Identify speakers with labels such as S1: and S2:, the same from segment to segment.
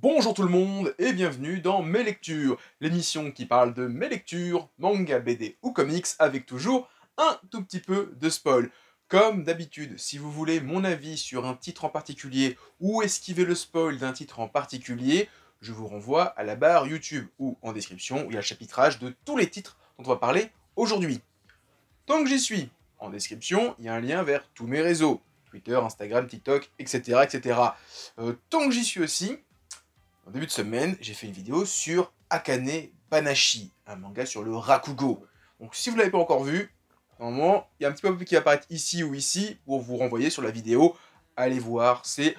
S1: Bonjour tout le monde et bienvenue dans Mes Lectures, l'émission qui parle de mes lectures, manga, BD ou comics avec toujours un tout petit peu de spoil. Comme d'habitude, si vous voulez mon avis sur un titre en particulier ou esquiver le spoil d'un titre en particulier, je vous renvoie à la barre YouTube ou en description où il y a le chapitrage de tous les titres dont on va parler aujourd'hui. Tant que j'y suis, en description, il y a un lien vers tous mes réseaux, Twitter, Instagram, TikTok, etc. etc. Tant que j'y suis aussi, en début de semaine, j'ai fait une vidéo sur Akane Banashi, un manga sur le Rakugo. Donc si vous ne l'avez pas encore vu, normalement, il y a un petit peu qui va apparaître ici ou ici pour vous renvoyer sur la vidéo. Allez voir, c'est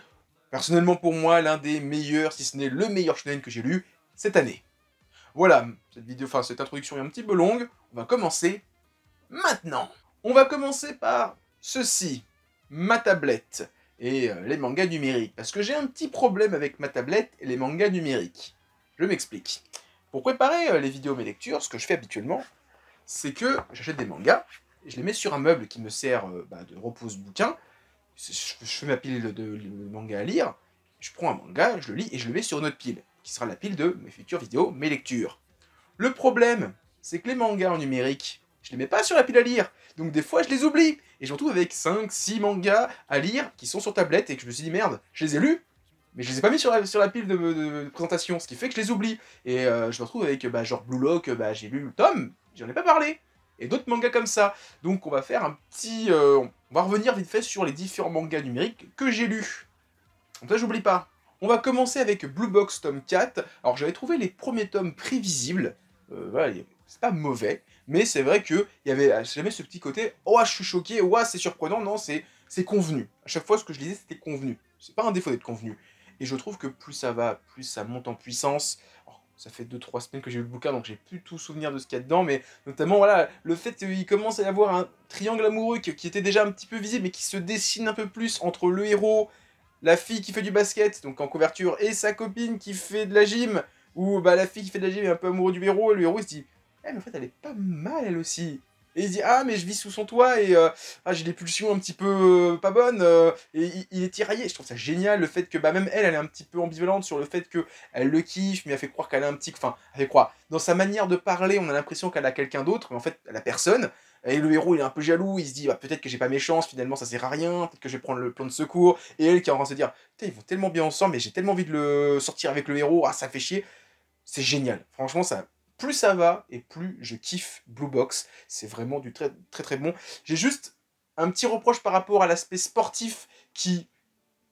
S1: personnellement pour moi l'un des meilleurs, si ce n'est le meilleur shonen que j'ai lu cette année. Voilà, cette introduction est un petit peu longue, on va commencer maintenant. On va commencer par ceci, ma tablette et les mangas numériques. Parce que j'ai un petit problème avec ma tablette et les mangas numériques. Je m'explique. Pour préparer les vidéos mes lectures, ce que je fais habituellement, c'est que j'achète des mangas, et je les mets sur un meuble qui me sert de repose-bouquin. Je fais ma pile de mangas à lire, je prends un manga, je le lis et je le mets sur une autre pile, qui sera la pile de mes futures vidéos, mes lectures. Le problème, c'est que les mangas en numérique, je les mets pas sur la pile à lire. Donc des fois, je les oublie. Et je me retrouve avec 5-6 mangas à lire qui sont sur tablette et que je me suis dit, merde, je les ai lus, mais je les ai pas mis sur la pile de présentation, ce qui fait que je les oublie. Et je me retrouve avec, genre Blue Lock, j'ai lu le tome, j'en ai pas parlé. Et d'autres mangas comme ça. Donc on va faire un petit... on va revenir vite fait sur les différents mangas numériques que j'ai lus. Donc ça, j'oublie pas. On va commencer avec Blue Box tome 4. Alors j'avais trouvé les premiers tomes prévisibles. Voilà, c'est pas mauvais. Mais c'est vrai qu'il y avait jamais ce petit côté « Oh, je suis choqué, oh, c'est surprenant », non, c'est convenu. À chaque fois, ce que je lisais, c'était convenu. C'est pas un défaut d'être convenu. Et je trouve que plus ça va, plus ça monte en puissance. Alors, ça fait 2-3 semaines que j'ai lu le bouquin, donc j'ai plus tout souvenir de ce qu'il y a dedans, mais notamment, voilà, le fait qu'il commence à y avoir un triangle amoureux qui était déjà un petit peu visible, mais qui se dessine un peu plus entre le héros, la fille qui fait du basket, donc en couverture, et sa copine qui fait de la gym, où la fille qui fait de la gym est un peu amoureux du héros, et le héros il se dit « Eh mais en fait elle est pas mal elle aussi !» Et il se dit « Ah mais je vis sous son toit et j'ai des pulsions un petit peu pas bonnes, et il est tiraillé. » Je trouve ça génial, le fait que même elle est un petit peu ambivalente sur le fait qu'elle le kiffe, mais elle fait croire qu'elle a un petit... Enfin, elle fait croire. Dans sa manière de parler, on a l'impression qu'elle a quelqu'un d'autre, mais en fait elle a personne. Et le héros, il est un peu jaloux, il se dit, peut-être que j'ai pas mes chances, finalement ça sert à rien, peut-être que je vais prendre le plan de secours. Et elle qui est en train de se dire, putain, ils vont tellement bien ensemble, mais j'ai tellement envie de le sortir avec le héros, ça fait chier. C'est génial. Franchement, plus ça va, et plus je kiffe Blue Box. C'est vraiment du très très très bon. J'ai juste un petit reproche par rapport à l'aspect sportif qui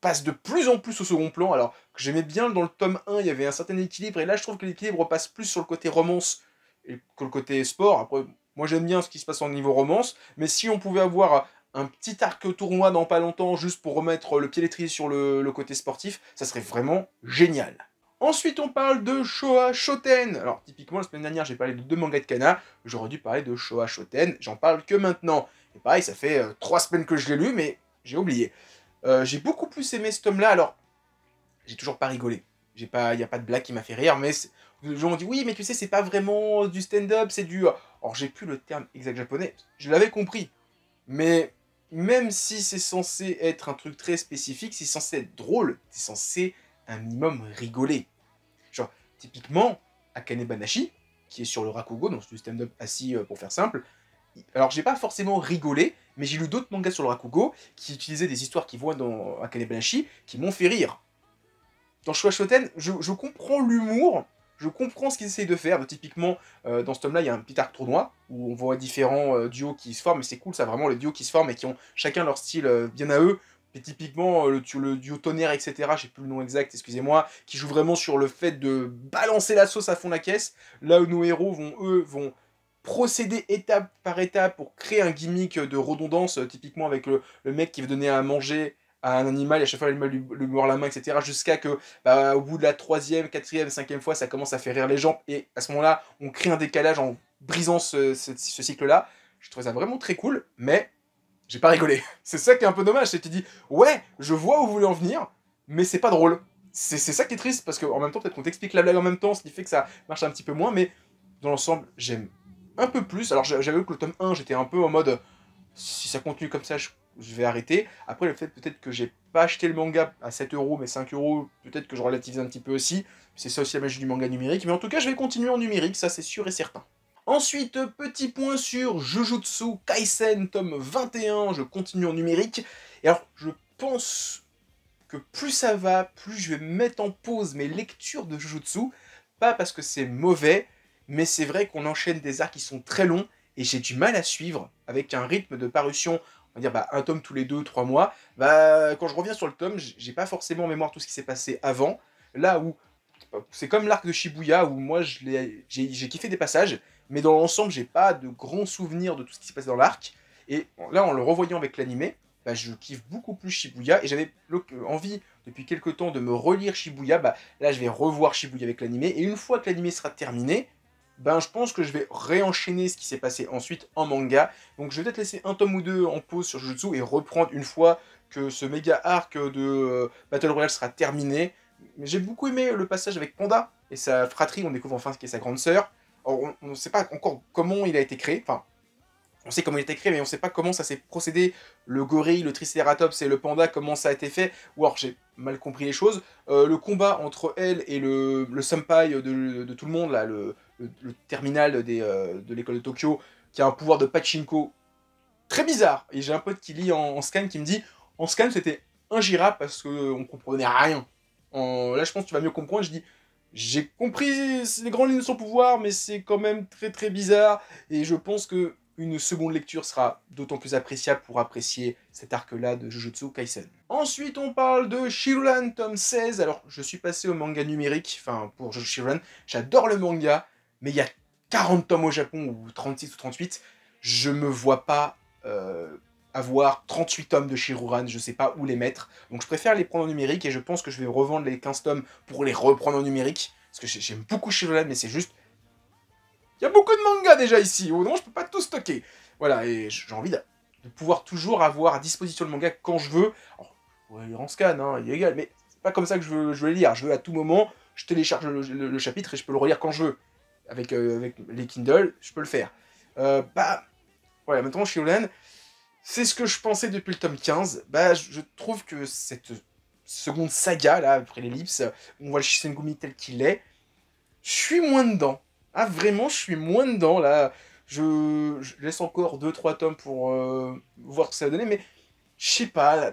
S1: passe de plus en plus au second plan. Alors que j'aimais bien dans le tome 1, il y avait un certain équilibre, et là je trouve que l'équilibre passe plus sur le côté romance que le côté sport. Après, moi j'aime bien ce qui se passe au niveau romance, mais si on pouvait avoir un petit arc tournoi dans pas longtemps, juste pour remettre le pied à l'étrier sur le côté sportif, ça serait vraiment génial. Ensuite, on parle de Showa Shoten. Alors, typiquement, la semaine dernière, j'ai parlé de 2 mangas de Kana. J'aurais dû parler de Showa Shoten. J'en parle que maintenant. Et pareil, ça fait 3 semaines que je l'ai lu, mais j'ai oublié. J'ai beaucoup plus aimé ce tome-là. Alors, j'ai toujours pas rigolé. Il n'y a pas de blague qui m'a fait rire, mais les gens ont dit oui, mais tu sais, c'est pas vraiment du stand-up, c'est du... Alors, j'ai plus le terme exact japonais. Je l'avais compris. Mais même si c'est censé être un truc très spécifique, c'est censé être drôle, c'est censé un minimum rigoler. Genre, typiquement, Akane Banashi, qui est sur le Rakugo, donc du stand-up assis pour faire simple. Alors, j'ai pas forcément rigolé, mais j'ai lu d'autres mangas sur le Rakugo qui utilisaient des histoires qui vont dans Akane Banashi, qui m'ont fait rire. Dans Showa Shoten, je comprends l'humour, je comprends ce qu'ils essayent de faire. Typiquement, dans ce tome-là, il y a un petit arc tournoi, où on voit différents duos qui se forment, et c'est cool, ça, vraiment, les duos qui se forment et qui ont chacun leur style bien à eux. Et typiquement, le duo tonnerre, etc., j'ai plus le nom exact, excusez-moi, qui joue vraiment sur le fait de balancer la sauce à fond la caisse, là où nos héros vont procéder étape par étape pour créer un gimmick de redondance, typiquement avec le mec qui veut donner à manger à un animal, et à chaque fois l'animal lui mord la main, etc., jusqu'à que, au bout de la 3e, 4e, 5e fois, ça commence à faire rire les gens, et à ce moment-là, on crée un décalage en brisant ce cycle-là. Je trouve ça vraiment très cool, mais j'ai pas rigolé. C'est ça qui est un peu dommage, c'est que tu dis, ouais, je vois où vous voulez en venir, mais c'est pas drôle. C'est ça qui est triste, parce qu'en même temps, peut-être qu'on t'explique la blague en même temps, ce qui fait que ça marche un petit peu moins, mais dans l'ensemble, j'aime un peu plus. Alors j'avais vu que le tome 1, j'étais un peu en mode, si ça continue comme ça, je je vais arrêter. Après, le fait peut-être que j'ai pas acheté le manga à 7 euros, mais 5 euros, peut-être que je relativise un petit peu aussi. C'est ça aussi la magie du manga numérique. Mais en tout cas, je vais continuer en numérique, ça c'est sûr et certain. Ensuite, petit point sur Jujutsu Kaisen, tome 21, je continue en numérique. Et alors, je pense que plus ça va, plus je vais mettre en pause mes lectures de Jujutsu. Pas parce que c'est mauvais, mais c'est vrai qu'on enchaîne des arcs qui sont très longs, et j'ai du mal à suivre, avec un rythme de parution, on va dire un tome tous les 2 3 mois. Quand je reviens sur le tome, j'ai pas forcément en mémoire tout ce qui s'est passé avant. Là où, c'est comme l'arc de Shibuya, où moi j'ai kiffé des passages, mais dans l'ensemble, j'ai pas de grands souvenirs de tout ce qui s'est passé dans l'arc. Et là, en le revoyant avec l'animé, je kiffe beaucoup plus Shibuya, et j'avais envie depuis quelques temps de me relire Shibuya. Là je vais revoir Shibuya avec l'animé, et une fois que l'animé sera terminé, je pense que je vais réenchaîner ce qui s'est passé ensuite en manga. Donc je vais peut-être laisser un tome ou deux en pause sur Jujutsu et reprendre une fois que ce méga arc de Battle Royale sera terminé. Mais j'ai beaucoup aimé le passage avec Panda et sa fratrie, on découvre enfin ce qu'est sa grande sœur. On ne sait pas encore comment il a été créé, enfin on sait comment il a été créé, mais on sait pas comment ça s'est procédé. Le gorille, le triceratops et le panda, comment ça a été fait. Ou alors j'ai mal compris les choses. Le combat entre elle et le senpai de tout le monde, là, le terminal de l'école de Tokyo, qui a un pouvoir de pachinko très bizarre. Et j'ai un pote qui lit en scan qui me dit, en scan c'était ingérable parce qu'on comprenait rien. Là je pense que tu vas mieux comprendre. Je dis, j'ai compris les grandes lignes de son pouvoir, mais c'est quand même très très bizarre. Et je pense que une seconde lecture sera d'autant plus appréciable pour apprécier cet arc-là de Jujutsu Kaisen. Ensuite, on parle de Shirulan, tome 16. Alors, je suis passé au manga numérique, enfin, pour Shirulan. J'adore le manga, mais il y a 40 tomes au Japon, ou 36 ou 38. Je me vois pas avoir 38 tomes de Shirulan, je sais pas où les mettre. Donc, je préfère les prendre en numérique, et je pense que je vais revendre les 15 tomes pour les reprendre en numérique. Parce que j'aime beaucoup Shirulan, mais c'est juste... Il y a beaucoup de mangas déjà ici, oh non, je peux pas tout stocker. Voilà, et j'ai envie de pouvoir toujours avoir à disposition le manga quand je veux. Alors, je pourrais lire en scan, hein, il est égal, mais c'est pas comme ça que je veux les lire. Je veux à tout moment, je télécharge le chapitre et je peux le relire quand je veux. Avec les Kindle, je peux le faire. Voilà, maintenant, Shirulan, c'est ce que je pensais depuis le tome 15. Je trouve que cette seconde saga, là, après l'ellipse, on voit le Shisengumi tel qu'il est, je suis moins dedans. Ah, vraiment, je suis moins dedans, là. Je laisse encore 2 3 tomes pour voir ce que ça va donner, mais je sais pas, là,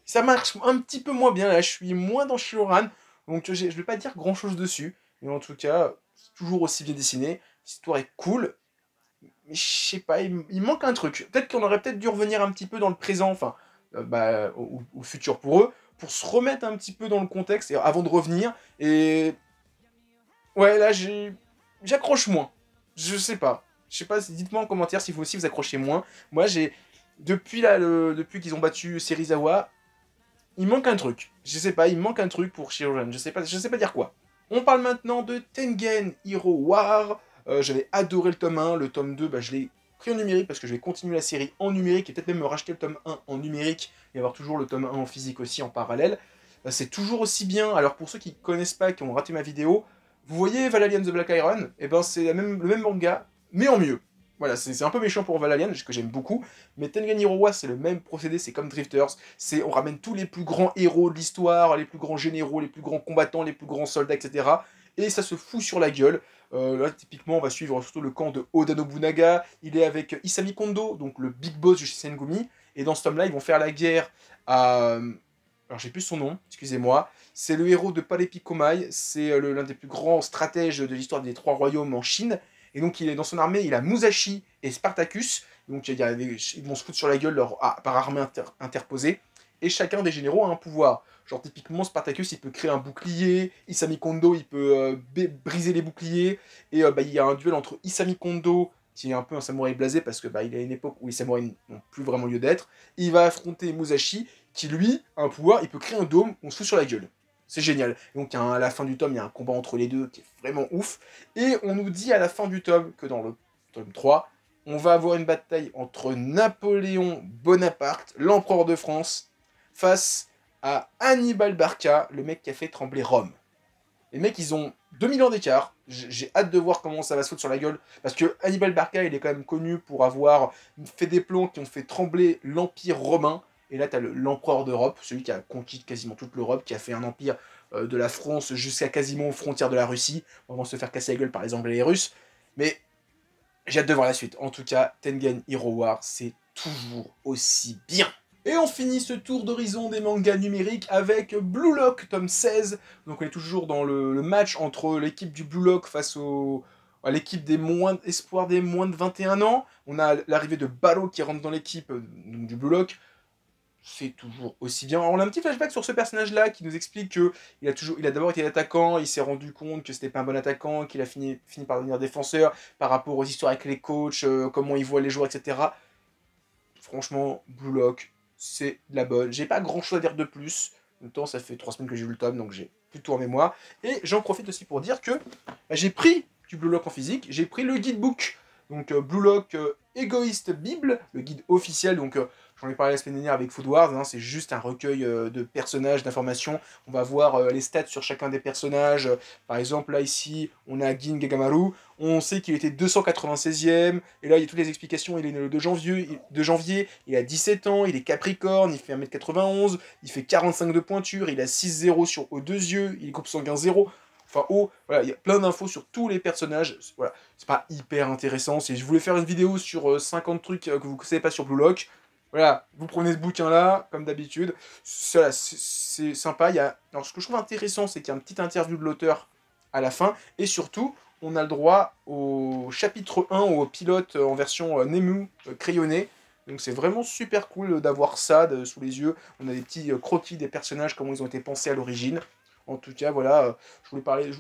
S1: ça marche un petit peu moins bien, là. Je suis moins dans Shiroran, donc je vais pas dire grand-chose dessus. Mais en tout cas, c'est toujours aussi bien dessiné. L'histoire est cool, mais je sais pas, il manque un truc. Peut-être qu'on aurait peut-être dû revenir un petit peu dans le présent, enfin, au futur pour eux, pour se remettre un petit peu dans le contexte avant de revenir. Et ouais, là, j'accroche moins. Je sais pas. Je sais pas, dites-moi en commentaire si vous aussi vous accrochez moins. Moi, depuis qu'ils ont battu Serizawa, il manque un truc. Je sais pas, il manque un truc pour Shiroran. Je sais pas dire quoi. On parle maintenant de Tengen Hero War. J'avais adoré le tome 1. Le tome 2, je l'ai pris en numérique parce que je vais continuer la série en numérique et peut-être même me racheter le tome 1 en numérique et avoir toujours le tome 1 en physique aussi en parallèle. C'est toujours aussi bien. Alors pour ceux qui connaissent pas, qui ont raté ma vidéo, vous voyez Valalian the Black Iron, et c'est le même manga, mais en mieux. Voilà, c'est un peu méchant pour Valalian, que j'aime beaucoup, mais Tengen Iroha, c'est le même procédé, c'est comme Drifters, on ramène tous les plus grands héros de l'histoire, les plus grands généraux, les plus grands combattants, les plus grands soldats, etc. Et ça se fout sur la gueule. Là, typiquement, on va suivre surtout le camp de Oda Nobunaga, il est avec Isami Kondo, donc le big boss du Shisengumi, et dans ce tome-là, ils vont faire la guerre à... Alors j'ai plus son nom, excusez-moi. C'est le héros de Palepikomai, c'est l'un des plus grands stratèges de l'histoire des 3 royaumes en Chine. Et donc il est dans son armée, il a Musashi et Spartacus. Donc ils vont se foutre sur la gueule par armée interposée. Et chacun des généraux a un pouvoir. Genre typiquement Spartacus il peut créer un bouclier, Isami Kondo il peut briser les boucliers. Et il y a un duel entre Isami Kondo, qui est un peu un samouraï blasé parce que il a une époque où les samouraïs n'ont plus vraiment lieu d'être. Il va affronter Musashi, qui lui a un pouvoir, il peut créer un dôme, on se fout sur la gueule. C'est génial. Et donc à la fin du tome, il y a un combat entre les deux qui est vraiment ouf. Et on nous dit à la fin du tome que dans le tome 3, on va avoir une bataille entre Napoléon Bonaparte, l'empereur de France, face à Hannibal Barca, le mec qui a fait trembler Rome. Les mecs, ils ont 2000 ans d'écart. J'ai hâte de voir comment ça va se foutre sur la gueule. Parce que Hannibal Barca, il est quand même connu pour avoir fait des plans qui ont fait trembler l'Empire romain. Et là, tu as l'empereur d'Europe, celui qui a conquis quasiment toute l'Europe, qui a fait un empire de la France jusqu'à quasiment aux frontières de la Russie, avant de se faire casser la gueule par les Anglais et les Russes. Mais j'ai hâte de voir la suite. En tout cas, Tengen Hero War, c'est toujours aussi bien. Et on finit ce tour d'horizon des mangas numériques avec Blue Lock, tome 16. Donc on est toujours dans le match entre l'équipe du Blue Lock face à l'équipe des espoirs des moins de 21 ans. On a l'arrivée de Balo qui rentre dans l'équipe du Blue Lock. C'est toujours aussi bien. Alors on a un petit flashback sur ce personnage-là qui nous explique que il a d'abord été attaquant, il s'est rendu compte que c'était pas un bon attaquant, qu'il a fini par devenir défenseur par rapport aux histoires avec les coachs, comment il voit les joueurs, etc. Franchement, Blue Lock, c'est de la bonne. J'ai pas grand chose à dire de plus. En même temps, ça fait 3 semaines que j'ai vu le tome, donc j'ai plutôt en mémoire. Et j'en profite aussi pour dire que j'ai pris du Blue Lock en physique, j'ai pris le guidebook. Donc Blue Lock Égoïste Bible, le guide officiel. Donc j'en ai parlé la semaine dernière avec Food Wars, hein, c'est juste un recueil de personnages, d'informations. On va voir les stats sur chacun des personnages. Par exemple, là, ici, on a Gin Gagamaru. On sait qu'il était 296e. Et là, il y a toutes les explications. Il est né le 2 janvier, il a 17 ans, il est Capricorne, il fait 1m91, il fait 45 de pointure, il a 6-0 sur aux deux yeux, il est groupe sanguin 0. Enfin, voilà, il y a plein d'infos sur tous les personnages. Voilà, c'est pas hyper intéressant. Je voulais faire une vidéo sur 50 trucs que vous ne savez pas sur Blue Lock. Voilà, vous prenez ce bouquin-là, comme d'habitude. C'est sympa. Alors, ce que je trouve intéressant, c'est qu'il y a une petite interview de l'auteur à la fin. Et surtout, on a le droit au chapitre 1, au pilote en version Nemu crayonné. Donc c'est vraiment super cool d'avoir ça sous les yeux. On a des petits croquis des personnages, comment ils ont été pensés à l'origine. En tout cas, voilà, je voulais parler...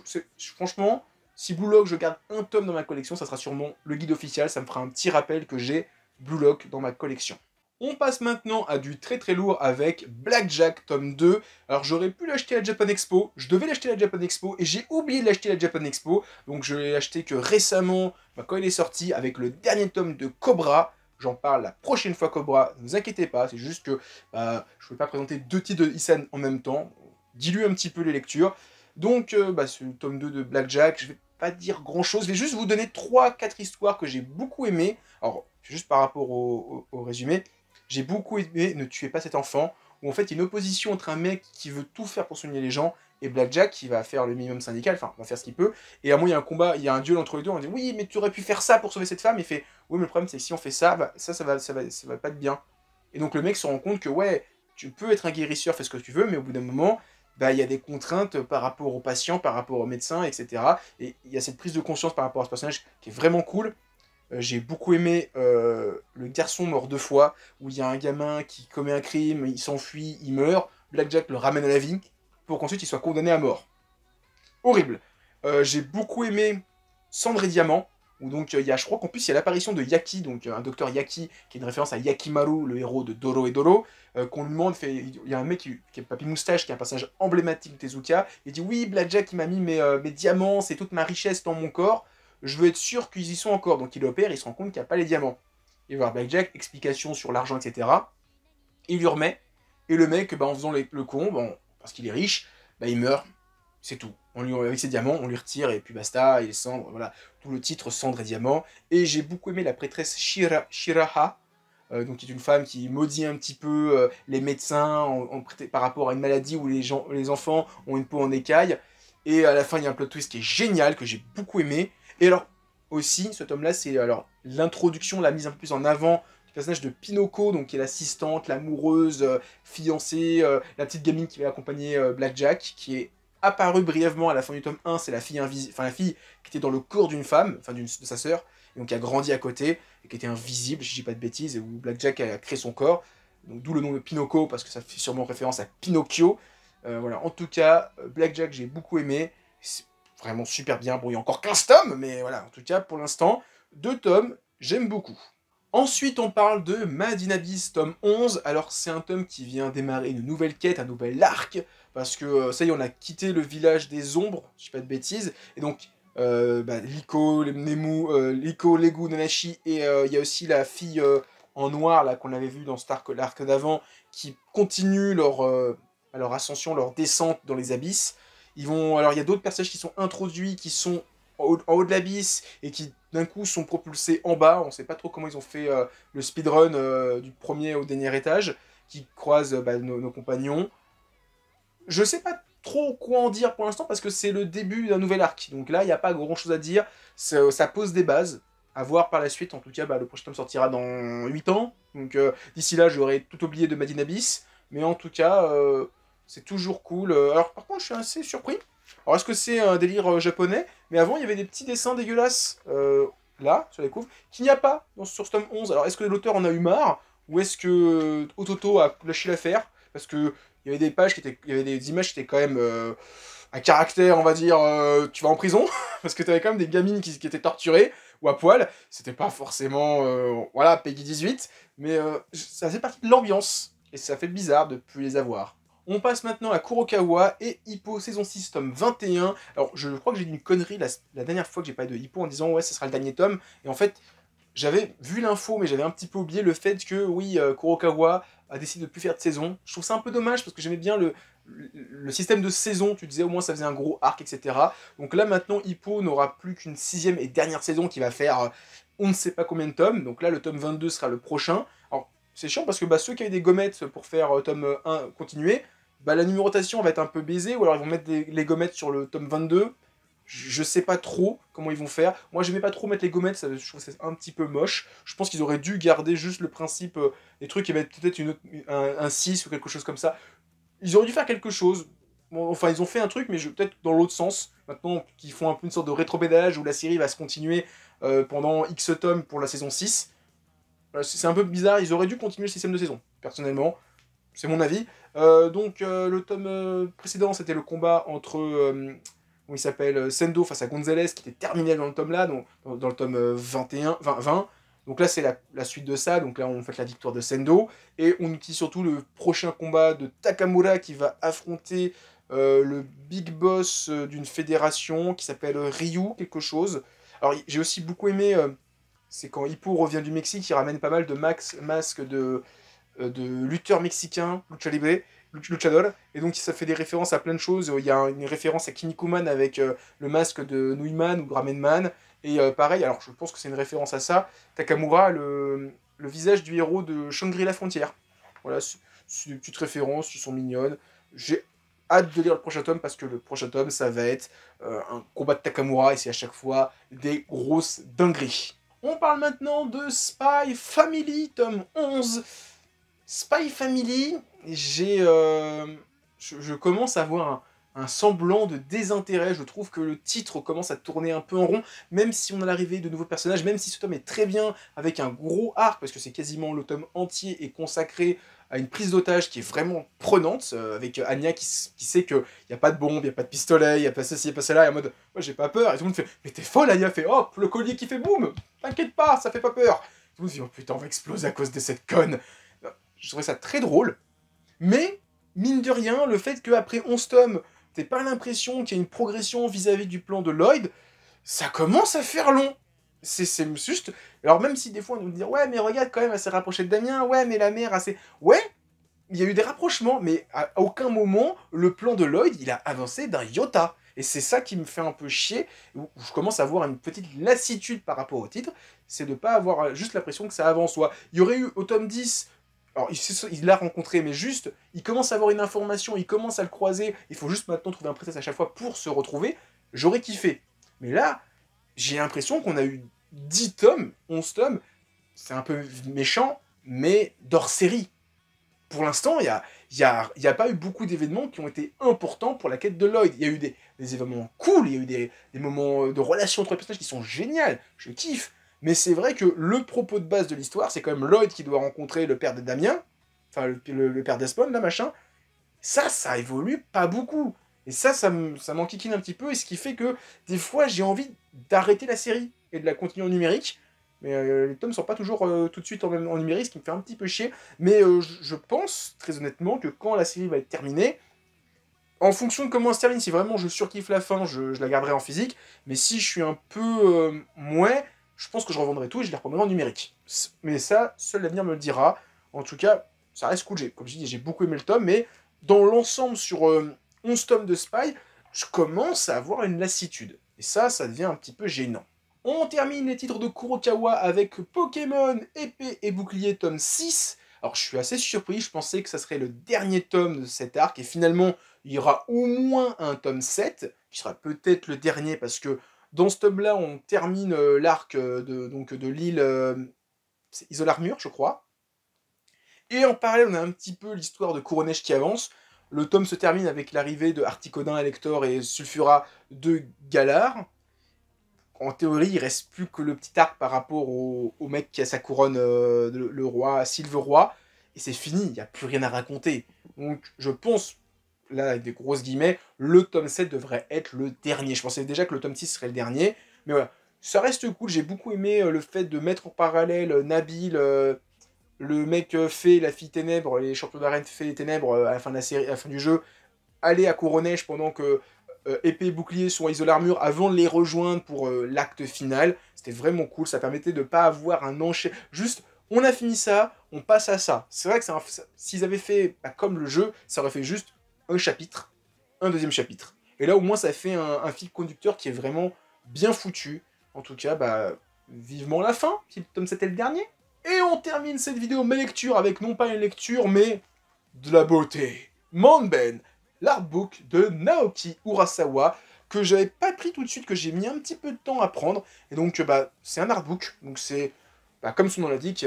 S1: Franchement, si Blue Lock, je garde un tome dans ma collection, ça sera sûrement le guide officiel. Ça me fera un petit rappel que j'ai Blue Lock dans ma collection. On passe maintenant à du très très lourd avec Blackjack tome 2. Alors j'aurais pu l'acheter à la Japan Expo, je devais l'acheter à la Japan Expo et j'ai oublié de l'acheter à la Japan Expo. Donc je l'ai acheté que récemment, quand il est sorti, avec le dernier tome de Cobra. J'en parle la prochaine fois Cobra, ne vous inquiétez pas, c'est juste que je ne peux pas présenter deux titres de Isan en même temps. Dilue un petit peu les lectures. Donc ce tome 2 de Blackjack, je vais pas dire grand chose, je vais juste vous donner 3-4 histoires que j'ai beaucoup aimées. Alors, juste par rapport au résumé. J'ai beaucoup aimé Ne tuez pas cet enfant, où en fait il y a une opposition entre un mec qui veut tout faire pour soigner les gens, et Blackjack qui va faire le minimum syndical, enfin, va faire ce qu'il peut, et à un moment il y a un combat, il y a un duel entre les deux, on dit oui, mais tu aurais pu faire ça pour sauver cette femme, il fait oui, mais le problème c'est que si on fait ça, bah, ça va pas être bien. Et donc le mec se rend compte que ouais, tu peux être un guérisseur, fais ce que tu veux, mais au bout d'un moment, bah, il y a des contraintes par rapport aux patients, par rapport aux médecins, etc. Et il y a cette prise de conscience par rapport à ce personnage qui est vraiment cool. J'ai beaucoup aimé Le garçon mort 2 fois, où il y a un gamin qui commet un crime, il s'enfuit, il meurt, Blackjack le ramène à la vie, pour qu'ensuite il soit condamné à mort. Horrible. J'ai beaucoup aimé Cendre et Diamant, où donc je crois qu'en plus il y a l'apparition de Yaki, donc un docteur Yaki, qui est une référence à Yakimaru, le héros de Doro et Doro, qu'on lui demande, il y a un mec qui est Papy Moustache, qui est un personnage emblématique de Tezuka, il dit oui, Blackjack il m'a mis mes diamants, c'est toute ma richesse dans mon corps, je veux être sûr qu'ils y sont encore. Donc il opère, il se rend compte qu'il n'y a pas les diamants. Il va voir Blackjack, explication sur l'argent, etc. Il lui remet, et le mec, en faisant le con, parce qu'il est riche, il meurt, c'est tout. Avec ses diamants, on lui retire, et puis basta, il est cendre, voilà. Tout le titre, Cendre et Diamants. Et j'ai beaucoup aimé la prêtresse Shiraha, donc qui est une femme qui maudit un petit peu les médecins par rapport à une maladie où les enfants ont une peau en écaille. Et à la fin, il y a un plot twist qui est génial, que j'ai beaucoup aimé. Et alors, aussi, ce tome-là, c'est alors l'introduction, la mise un peu plus en avant du personnage de Pinocchio, donc qui est l'assistante, l'amoureuse, fiancée, la petite gamine qui va accompagner Blackjack, qui est apparue brièvement à la fin du tome 1, c'est la fille la fille qui était dans le corps d'une femme, enfin de sa sœur, et donc qui a grandi à côté, et qui était invisible, si je dis pas de bêtises, et où Blackjack a créé son corps, donc d'où le nom de Pinocchio, parce que ça fait sûrement référence à Pinocchio. Voilà, en tout cas, Blackjack, j'ai beaucoup aimé, c'est vraiment super bien. Bon, il y a encore 15 tomes, mais voilà, en tout cas, pour l'instant, 2 tomes, j'aime beaucoup. Ensuite, on parle de Mad in Abyss, tome 11. Alors, c'est un tome qui vient démarrer une nouvelle quête, un nouvel arc, parce que, ça y est, on a quitté le village des ombres, si je dis pas de bêtises, et donc, Liko, Nemu, Liko, Legu, Nanashi, et il y a aussi la fille en noir, là, qu'on avait vue dans l'arc d'avant, qui continue leur ascension, leur descente dans les abysses. Alors il y a d'autres personnages qui sont introduits, qui sont en haut de l'abysse, et qui d'un coup sont propulsés en bas. On sait pas trop comment ils ont fait le speedrun du premier au dernier étage, qui croisent nos compagnons. Je sais pas trop quoi en dire pour l'instant, parce que c'est le début d'un nouvel arc. Donc là, il n'y a pas grand chose à dire. Ça pose des bases. À voir par la suite. En tout cas, le prochain tome sortira dans 8 ans. Donc d'ici là, j'aurai tout oublié de Madin Abyss. Mais en tout cas, c'est toujours cool. Alors par contre, je suis assez surpris. Alors est-ce que c'est un délire japonais? Mais avant, il y avait des petits dessins dégueulasses, là, sur les couves, qu'il n'y a pas sur ce tome 11. Alors est-ce que l'auteur en a eu marre? Ou est-ce que Ototo a lâché l'affaire? Parce que il y avait des pages il y avait des images qui étaient quand même à caractère, on va dire, tu vas en prison, parce que tu avais quand même des gamines qui étaient torturées, ou à poil. C'était pas forcément, voilà, Peggy 18, mais ça fait partie de l'ambiance, et ça fait bizarre de plus les avoir. On passe maintenant à Kurokawa et Hippo saison 6 tome 21. Alors je crois que j'ai dit une connerie la dernière fois que j'ai parlé de Hippo en disant ouais ce sera le dernier tome, et en fait j'avais vu l'info, mais j'avais un petit peu oublié le fait que, oui, Kurokawa a décidé de plus faire de saison. Je trouve ça un peu dommage, parce que j'aimais bien le système de saison. Tu disais, au moins, ça faisait un gros arc, etc. Donc là, maintenant, Hippo n'aura plus qu'une 6e et dernière saison qui va faire on ne sait pas combien de tomes. Donc là, le tome 22 sera le prochain. Alors, c'est chiant, parce que ceux qui avaient des gommettes pour faire tome 1 continuer, la numérotation va être un peu baisée, ou alors ils vont mettre les gommettes sur le tome 22. Je sais pas trop comment ils vont faire. Moi, j'aimais pas trop mettre les gommettes, je trouve que c'est un petit peu moche. Je pense qu'ils auraient dû garder juste le principe des trucs et mettre peut-être un 6 ou quelque chose comme ça. Ils auraient dû faire quelque chose. Bon, enfin, ils ont fait un truc, mais peut-être dans l'autre sens. Maintenant qu'ils font un peu une sorte de rétropédalage où la série va se continuer pendant X tomes pour la saison 6. C'est un peu bizarre, ils auraient dû continuer le système de saison, personnellement. C'est mon avis. Le tome précédent, c'était le combat entre comment il s'appelle, Sendo face à Gonzalez, qui était terminé dans le tome là, donc, dans le tome 20. Donc là, c'est la suite de ça. Donc là, on fait la victoire de Sendo. Et on utilise surtout le prochain combat de Takamura, qui va affronter le big boss d'une fédération qui s'appelle Ryu, quelque chose. Alors, j'ai aussi beaucoup aimé, c'est quand Hippo revient du Mexique, il ramène pas mal de masques de lutteurs mexicains, luchador, et donc ça fait des références à plein de choses. Il y a une référence à Kinnikuman avec le masque de Nuiman ou Ramenman, et pareil, alors je pense que c'est une référence à ça, Takamura, le visage du héros de Shangri-La Frontière. Voilà, c'est des petites références qui sont mignonnes. J'ai hâte de lire le prochain tome, parce que le prochain tome, ça va être un combat de Takamura, et c'est à chaque fois des grosses dingueries. On parle maintenant de Spy Family, tome 11. Spy Family, je commence à avoir un semblant de désintérêt. Je trouve que le titre commence à tourner un peu en rond, même si on a l'arrivée de nouveaux personnages, même si ce tome est très bien, avec un gros arc, parce que c'est quasiment le tome entier est consacré à une prise d'otage qui est vraiment prenante, avec Anya qui sait qu'il n'y a pas de bombe, il n'y a pas de pistolet, il n'y a pas ceci, il n'y a pas cela, et en mode « moi j'ai pas peur », et tout le monde fait « mais t'es folle Anya ?» fait « hop, le collier qui fait boum, t'inquiète pas, ça fait pas peur ». Tout le monde dit « oh putain, on va exploser à cause de cette conne ». Je trouvais ça très drôle, mais mine de rien, le fait qu'après 11 tomes, t'aies pas l'impression qu'il y a une progression vis-à-vis du plan de Lloyd, ça commence à faire long. C'est juste... Alors même si des fois on nous dit « ouais mais regarde quand même, elle s'est rapprochée de Damien, ouais mais la mère assez... » Ouais, il y a eu des rapprochements, mais à aucun moment, le plan de Lloyd, il a avancé d'un iota. Et c'est ça qui me fait un peu chier, où je commence à avoir une petite lassitude par rapport au titre, c'est de pas avoir juste l'impression que ça avance. Soit il y aurait eu au tome 10... Alors, il l'a rencontré, mais juste, il commence à avoir une information, il commence à le croiser, il faut juste maintenant trouver un prétexte à chaque fois pour se retrouver, j'aurais kiffé. Mais là, j'ai l'impression qu'on a eu 10 tomes, 11 tomes, c'est un peu méchant, mais d'hors série. Pour l'instant, il y a pas eu beaucoup d'événements qui ont été importants pour la quête de Lloyd. Il y a eu des événements cool, il y a eu des moments de relations entre les personnages qui sont géniaux, je kiffe. Mais c'est vrai que le propos de base de l'histoire, c'est quand même Lloyd qui doit rencontrer le père de Damien, enfin le père d'Espawn, là, machin. Ça évolue pas beaucoup. Et ça m'enquiquine un petit peu, et ce qui fait que, des fois, j'ai envie d'arrêter la série et de la continuer en numérique. Mais les tomes sont pas toujours tout de suite en numérique, ce qui me fait un petit peu chier. Mais je pense, très honnêtement, que quand la série va être terminée, en fonction de comment elle se termine, si vraiment je surkiffe la fin, je la garderai en physique. Mais si je suis un peu moins, je pense que je revendrai tout et je les reprendrai en numérique. Mais ça, seul l'avenir me le dira. En tout cas, ça reste cool. Comme je dis, j'ai beaucoup aimé le tome, mais dans l'ensemble, sur 11 tomes de Spy, je commence à avoir une lassitude. Et ça devient un petit peu gênant. On termine les titres de Kurokawa avec Pokémon Épée et Bouclier tome 6. Alors je suis assez surpris, je pensais que ça serait le dernier tome de cet arc, et finalement il y aura au moins un tome 7, qui sera peut-être le dernier, parce que dans ce tome-là, on termine l'arc de l'île Isolarmur, je crois. Et en parallèle, on a un petit peu l'histoire de Kuronesh qui avance. Le tome se termine avec l'arrivée de Articodin, Elector et Sulfura de Galar. En théorie, il reste plus que le petit arc par rapport au mec qui a sa couronne, le roi, Silveroi, et c'est fini, il n'y a plus rien à raconter. Donc je pense, là avec des grosses guillemets, le tome 7 devrait être le dernier. Je pensais déjà que le tome 6 serait le dernier, mais voilà. Ça reste cool, j'ai beaucoup aimé le fait de mettre en parallèle Nabil, le mec fée, la fille ténèbres, les champions d'arène fée et ténèbres à la fin de la série, à la fin du jeu, aller à Kuronesh pendant que épée et bouclier sont à Isolarmur avant de les rejoindre pour l'acte final. C'était vraiment cool, ça permettait de pas avoir un enchaînement. Juste, on a fini ça, on passe à ça. C'est vrai que s'ils avaient fait comme le jeu, ça aurait fait juste un chapitre, un deuxième chapitre. Et là, au moins, ça fait un fil conducteur qui est vraiment bien foutu. En tout cas, vivement la fin, si le tome 7 est le dernier. Et on termine cette vidéo mes lectures avec non pas une lecture, mais de la beauté. Manben, l'artbook de Naoki Urasawa, que j'avais pas pris tout de suite, que j'ai mis un petit peu de temps à prendre. Et donc, c'est un artbook, donc c'est, comme son nom l'indique,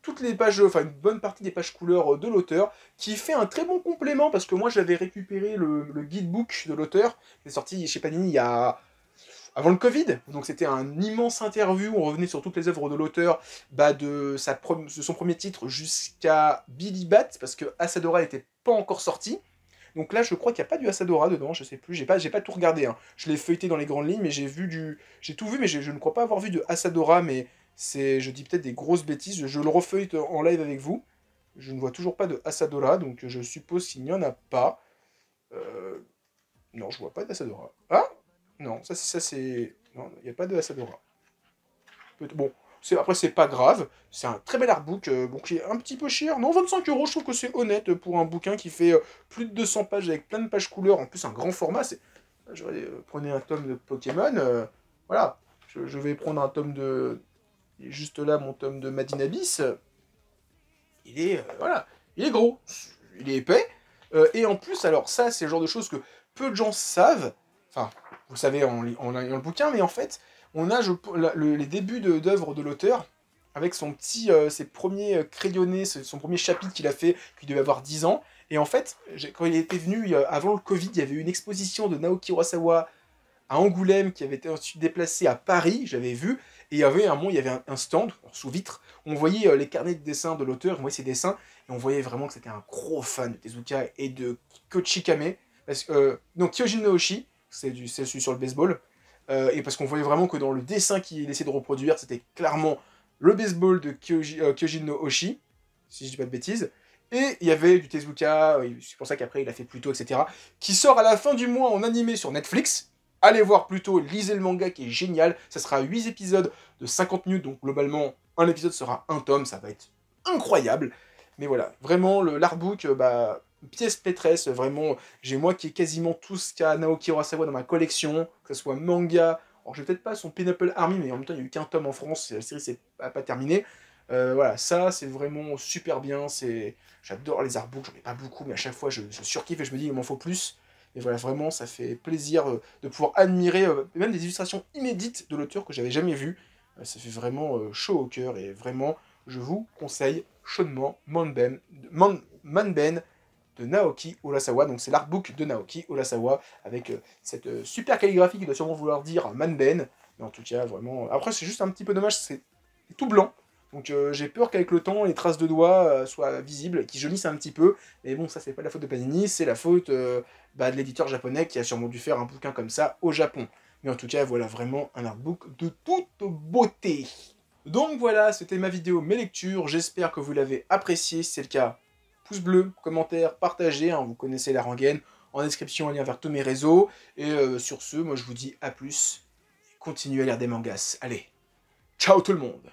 S1: toutes les pages, enfin une bonne partie des pages couleurs de l'auteur, qui fait un très bon complément, parce que moi j'avais récupéré le guidebook de l'auteur, qui est sorti chez Panini il y a avant le Covid, donc c'était un immense interview, on revenait sur toutes les œuvres de l'auteur, de son premier titre jusqu'à Billy Bat, parce que Asadora n'était pas encore sorti. Donc là, je crois qu'il n'y a pas du Asadora dedans, je sais plus, j'ai pas tout regardé, hein. Je l'ai feuilleté dans les grandes lignes, mais j'ai tout vu, mais je ne crois pas avoir vu de Asadora, mais je dis peut-être des grosses bêtises, je le refeuille en live avec vous. Je ne vois toujours pas de Asadora, donc je suppose qu'il n'y en a pas. Non, je vois pas d'Asadora. Ah non, ça c'est... Non, il n'y a pas de Asadora. Bon, après c'est pas grave, c'est un très bel artbook, bon, qui est un petit peu cher. Non, 25 euros, je trouve que c'est honnête pour un bouquin qui fait plus de 200 pages avec plein de pages couleurs, en plus un grand format. Prenez un tome de Pokémon, voilà. Je vais prendre un tome de... Juste là, mon tome de Madinabis. Il est, voilà, il est gros, il est épais. Et en plus, alors ça, c'est le genre de choses que peu de gens savent. Enfin, vous savez en ayant le bouquin, mais en fait, on a les débuts d'œuvre de l'auteur, avec ses premiers crayonnés, son premier chapitre qu'il a fait, qu'il devait avoir 10 ans. Et en fait, quand il était venu, avant le Covid, il y avait une exposition de Naoki Urasawa à Angoulême, qui avait été ensuite déplacé à Paris, j'avais vu, et il y avait un stand, sous vitre, où on voyait les carnets de dessin de l'auteur, on voyait ses dessins, et on voyait vraiment que c'était un gros fan de Tezuka et de Kochikame, non, Kyojin no Oshi, c'est celui sur le baseball, et parce qu'on voyait vraiment que dans le dessin qu'il essayait de reproduire, c'était clairement le baseball de Kyojin no Oshi, si je dis pas de bêtises, et il y avait du Tezuka, c'est pour ça qu'après il a fait Pluto, etc., qui sort à la fin du mois en animé sur Netflix. Allez voir plutôt, lisez le manga qui est génial. Ça sera 8 épisodes de 50 minutes, donc globalement, un épisode sera un tome, ça va être incroyable. Mais voilà, vraiment, l'artbook, pièce pétresse, vraiment, j'ai moi qui ai quasiment tout ce qu'a Naoki Urasawa dans ma collection, que ce soit manga, alors j'ai peut-être pas son Pineapple Army, mais en même temps, il n'y a eu qu'un tome en France, la série c'est pas terminé. Voilà, ça, c'est vraiment super bien, j'adore les artbooks, j'en ai pas beaucoup, mais à chaque fois, je surkiffe et je me dis, il m'en faut plus. Et voilà, vraiment, ça fait plaisir de pouvoir admirer même des illustrations inédites de l'auteur que j'avais jamais vues. Ça fait vraiment chaud au cœur, et vraiment, je vous conseille chaudement Manben de Naoki Urasawa. Donc c'est l'artbook de Naoki Urasawa, avec cette super calligraphie qui doit sûrement vouloir dire Manben. Mais en tout cas, vraiment... Après, c'est juste un petit peu dommage, c'est tout blanc. Donc j'ai peur qu'avec le temps, les traces de doigts soient visibles, qu'ils jaunissent un petit peu. Mais bon, ça c'est pas la faute de Panini, c'est la faute de l'éditeur japonais qui a sûrement dû faire un bouquin comme ça au Japon. Mais en tout cas, voilà vraiment un artbook de toute beauté. Donc voilà, c'était ma vidéo, mes lectures. J'espère que vous l'avez apprécié. Si c'est le cas, pouce bleu, commentaire, partagez. Hein, vous connaissez la rengaine. En description, un lien vers tous mes réseaux. Et sur ce, moi je vous dis à plus. Continuez à lire des mangas. Allez, ciao tout le monde!